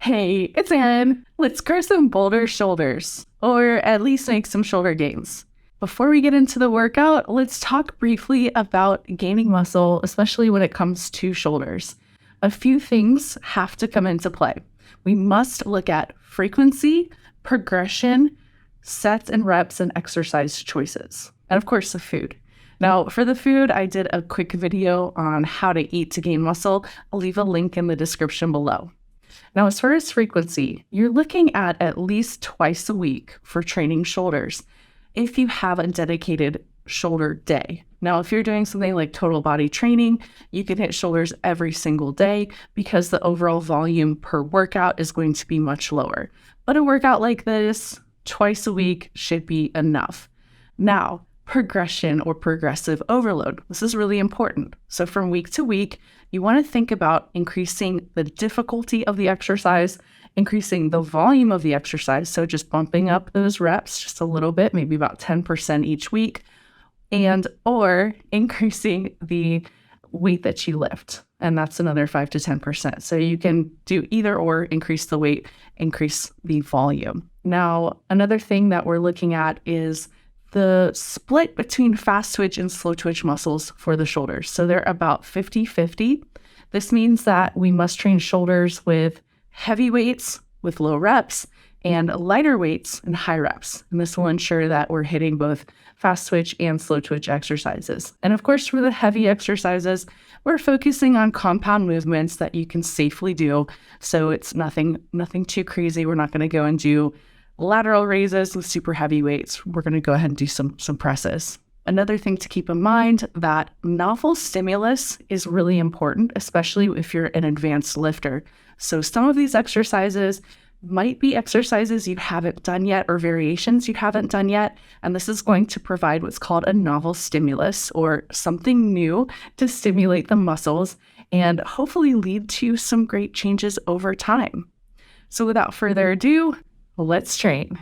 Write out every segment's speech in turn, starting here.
Hey, it's Erin. Let's grow some bolder shoulders, or at least make some shoulder gains. Before we get into the workout, let's talk briefly about gaining muscle, especially when it comes to shoulders. A few things have to come into play. We must look at frequency, progression, sets and reps, and exercise choices. And of course, the food. Now, for the food, I did a quick video on how to eat to gain muscle. I'll leave a link in the description below. Now, as far as frequency, you're looking at least twice a week for training shoulders if you have a dedicated shoulder day. Now, if you're doing something like total body training, you can hit shoulders every single day because the overall volume per workout is going to be much lower. But a workout like this, twice a week should be enough. Now, progression or progressive overload. This is really important. So from week to week, you want to think about increasing the difficulty of the exercise, increasing the volume of the exercise. So just bumping up those reps just a little bit, maybe about 10% each week, and or increasing the weight that you lift. And that's another 5 to 10%. So you can do either or, increase the weight, increase the volume. Now, another thing that we're looking at is the split between fast twitch and slow twitch muscles for the shoulders. So they're about 50-50. This means that we must train shoulders with heavy weights with low reps and lighter weights and high reps. And this will ensure that we're hitting both fast twitch and slow twitch exercises. And of course, for the heavy exercises, we're focusing on compound movements that you can safely do. So it's nothing too crazy. We're not going to go and do lateral raises with super heavy weights. We're going to go ahead and do some presses. Another thing to keep in mind that novel stimulus is really important, especially if you're an advanced lifter. So some of these exercises might be exercises you haven't done yet or variations you haven't done yet. And this is going to provide what's called a novel stimulus or something new to stimulate the muscles and hopefully lead to some great changes over time. So without further ado, let's train.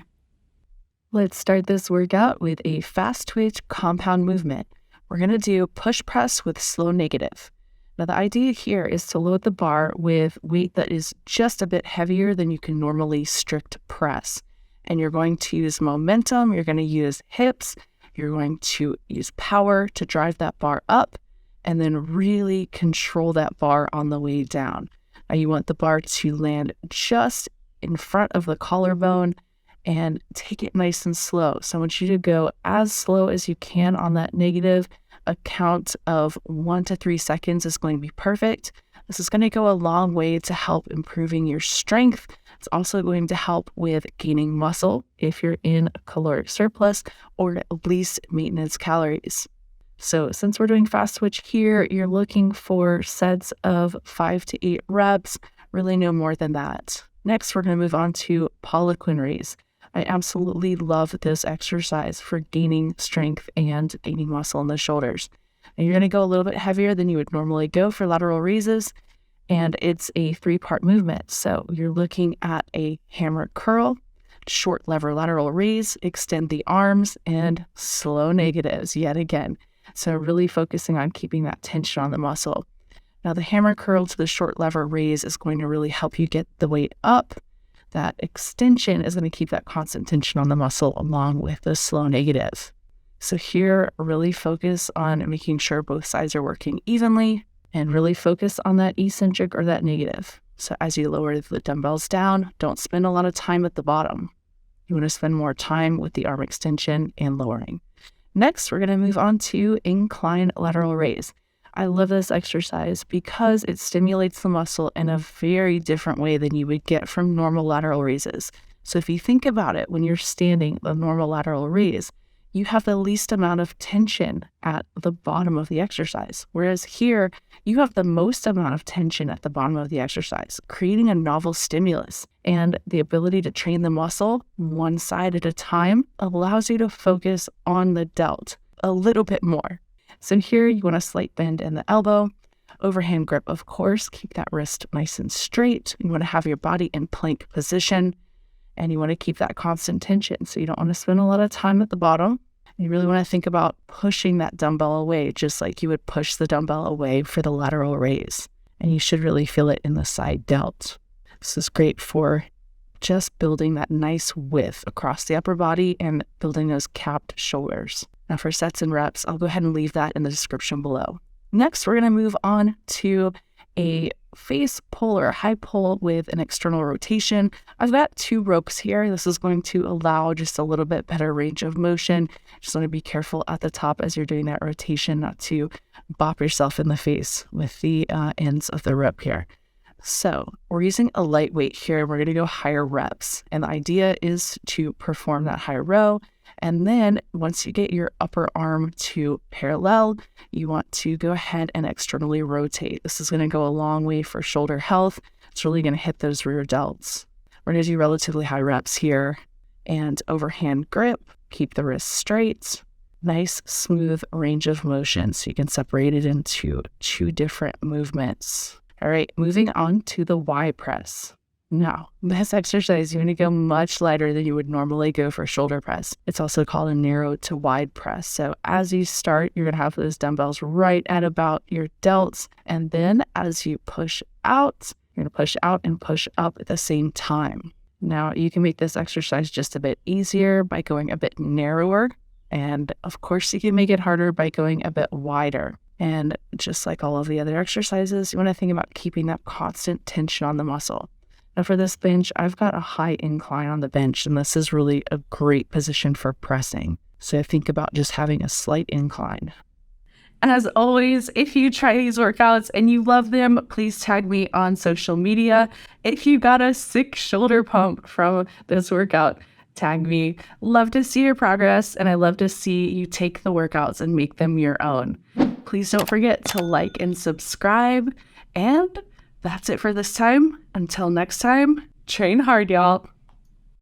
Let's start this workout with a fast twitch compound movement. We're going to do push press with slow negative. Now, the idea here is to load the bar with weight that is just a bit heavier than you can normally strict press. And you're going to use momentum, you're going to use hips, you're going to use power to drive that bar up, and then really control that bar on the way down. Now, you want the bar to land just in front of the collarbone and take it nice and slow. So I want you to go as slow as you can on that negative. A count of 1 to 3 seconds is going to be perfect. This is going to go a long way to help improving your strength. It's also going to help with gaining muscle if you're in a caloric surplus or at least maintenance calories. So since we're doing fast twitch here, you're looking for sets of 5 to 8 reps, really no more than that. Next, we're going to move on to Poliquin raise. I absolutely love this exercise for gaining strength and gaining muscle in the shoulders. And you're going to go a little bit heavier than you would normally go for lateral raises. And it's a 3-part movement. So you're looking at a hammer curl, short lever lateral raise, extend the arms, and slow negatives yet again. So really focusing on keeping that tension on the muscle. Now, the hammer curl to the short lever raise is going to really help you get the weight up. That extension is going to keep that constant tension on the muscle along with the slow negative. So here, really focus on making sure both sides are working evenly and really focus on that eccentric or that negative. So as you lower the dumbbells down, don't spend a lot of time at the bottom. You want to spend more time with the arm extension and lowering. Next, we're going to move on to incline lateral raise. I love this exercise because it stimulates the muscle in a very different way than you would get from normal lateral raises. So if you think about it, when you're standing the normal lateral raise, you have the least amount of tension at the bottom of the exercise. Whereas here, you have the most amount of tension at the bottom of the exercise, creating a novel stimulus. And the ability to train the muscle one side at a time allows you to focus on the delt a little bit more. So here you want a slight bend in the elbow, overhand grip, of course, keep that wrist nice and straight. You want to have your body in plank position and you want to keep that constant tension. So you don't want to spend a lot of time at the bottom. You really want to think about pushing that dumbbell away, just like you would push the dumbbell away for the lateral raise. And you should really feel it in the side delt. This is great for just building that nice width across the upper body and building those capped shoulders. Now for sets and reps, I'll go ahead and leave that in the description below. Next, we're going to move on to a face pull or a high pull with an external rotation. I've got 2 ropes here. This is going to allow just a little bit better range of motion. Just want to be careful at the top as you're doing that rotation, not to bop yourself in the face with the ends of the rope here. So we're using a lightweight here. We're going to go higher reps. And the idea is to perform that high row. And then once you get your upper arm to parallel, you want to go ahead and externally rotate. This is going to go a long way for shoulder health. It's really going to hit those rear delts. We're going to do relatively high reps here and overhand grip. Keep the wrists straight. Nice, smooth range of motion. So you can separate it into 2 different movements. All right, moving on to the Y press. Now, this exercise, you want to go much lighter than you would normally go for shoulder press. It's also called a narrow to wide press. So as you start, you're going to have those dumbbells right at about your delts. And then as you push out, you're going to push out and push up at the same time. Now, you can make this exercise just a bit easier by going a bit narrower. And of course, you can make it harder by going a bit wider. And just like all of the other exercises, you want to think about keeping that constant tension on the muscle. Now for this bench, I've got a high incline on the bench, and this is really a great position for pressing. So think about just having a slight incline. As always, if you try these workouts and you love them, please tag me on social media. If you got a sick shoulder pump from this workout, tag me. Love to see your progress, and I love to see you take the workouts and make them your own. Please don't forget to like and subscribe. And that's it for this time. Until next time, train hard, y'all.